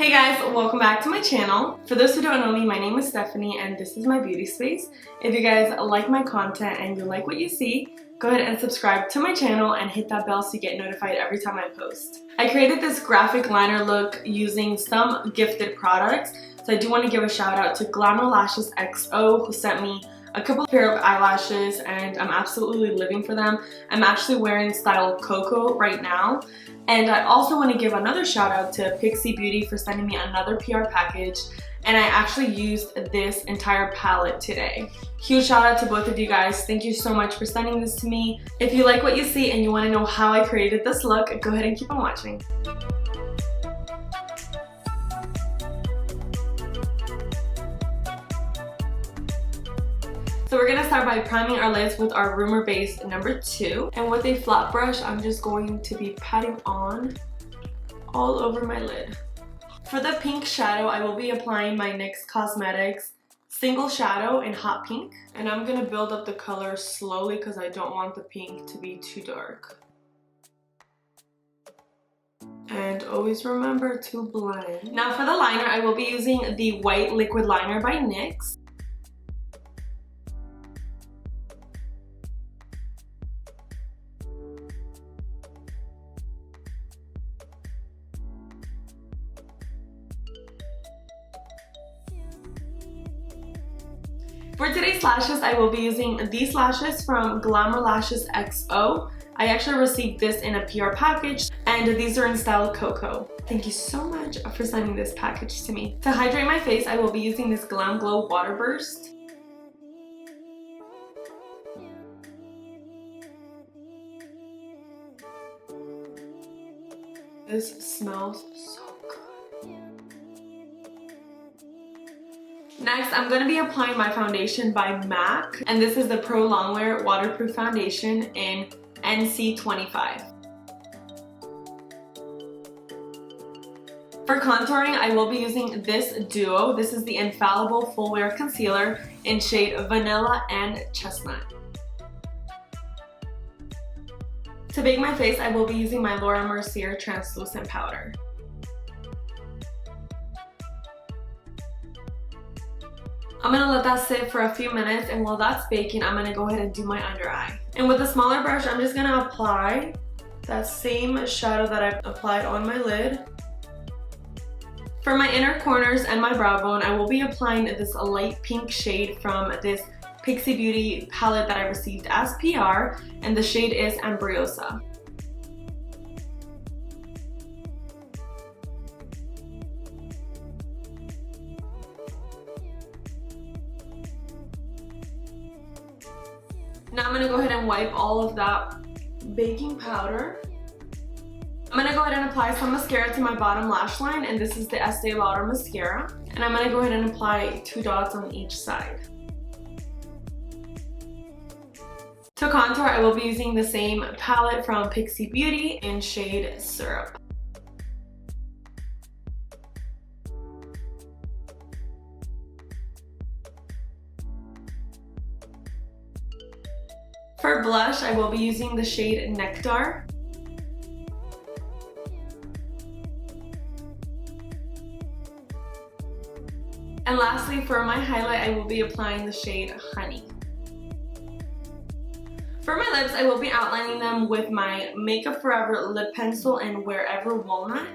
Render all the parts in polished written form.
Hey guys, welcome back to my channel. For those who don't know me, my name is Stephanie and this is my beauty space. If you guys like my content and you like what you see, go ahead and subscribe to my channel and hit that bell so you get notified every time I post. I created this graphic liner look using some gifted products, so I do want to give a shout out to GLamglow Lashes XO who sent me a couple pair of eyelashes and I'm absolutely living for them. I'm actually wearing style Cocoa right now. And I also want to give another shout out to Pixi Beauty for sending me another PR package, and I actually used this entire palette today. Huge shout out to both of you guys. Thank you so much for sending this to me. If you like what you see and you want to know how I created this look, go ahead and keep on watching. So we're gonna start by priming our lids with our Rumor Base number 2. And with a flat brush, I'm just going to be patting on all over my lid. For the pink shadow, I will be applying my NYX Cosmetics Single Shadow in Hot Pink. And I'm gonna build up the color slowly because I don't want the pink to be too dark. And always remember to blend. Now for the liner, I will be using the White Liquid Liner by NYX. For today's lashes, I will be using these lashes from GLamglow Lashes XO. I actually received this in a PR package, and these are in style Cocoa. Thank you so much for sending this package to me. To hydrate my face, I will be using this GLamglow Waterburst. This smells so good. Next, I'm going to be applying my foundation by MAC, and this is the Pro Longwear Waterproof Foundation in NC25. For contouring, I will be using this duo. This is the Infallible Full Wear Concealer in shade Vanilla and Chestnut. To bake my face, I will be using my Mercier Translucent Powder. I'm gonna let that sit for a few minutes, and while that's baking, I'm gonna go ahead and do my under eye. And with a smaller brush, I'm just gonna apply that same shadow that I've applied on my lid. For my inner corners and my brow bone, I will be applying this light pink shade from this Pixi Beauty palette that I received as PR, and the shade is Ambrosia. Now I'm going to go ahead and wipe all of that baking powder. I'm going to go ahead and apply some mascara to my bottom lash line, and this is the Estee Lauder mascara. And I'm going to go ahead and apply 2 dots on each side. To contour, I will be using the same palette from Pixi Beauty in shade Syrup. For blush, I will be using the shade Nectar. And lastly, for my highlight, I will be applying the shade Honey. For my lips, I will be outlining them with my Makeup Forever lip pencil in Wherever Walnut.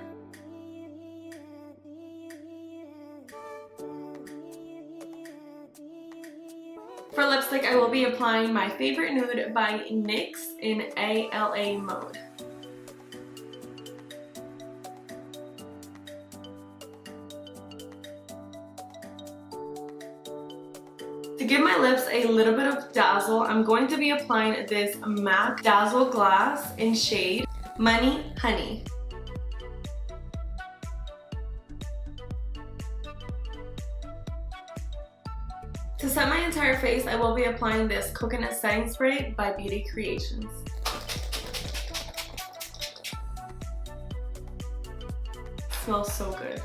For lipstick, I will be applying my Favorite Nude by NYX in ALA mode. To give my lips a little bit of dazzle, I'm going to be applying this MAC Dazzle Glass in shade Money Honey. To set my entire face, I will be applying this Coconut Setting Spray by Beauty Creations. Smells so good.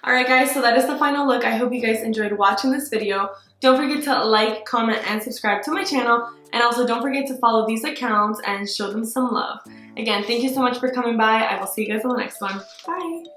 Alright guys, so that is the final look. I hope you guys enjoyed watching this video. Don't forget to like, comment, and subscribe to my channel. And also don't forget to follow these accounts and show them some love. Again, thank you so much for coming by. I will see you guys on the next one. Bye!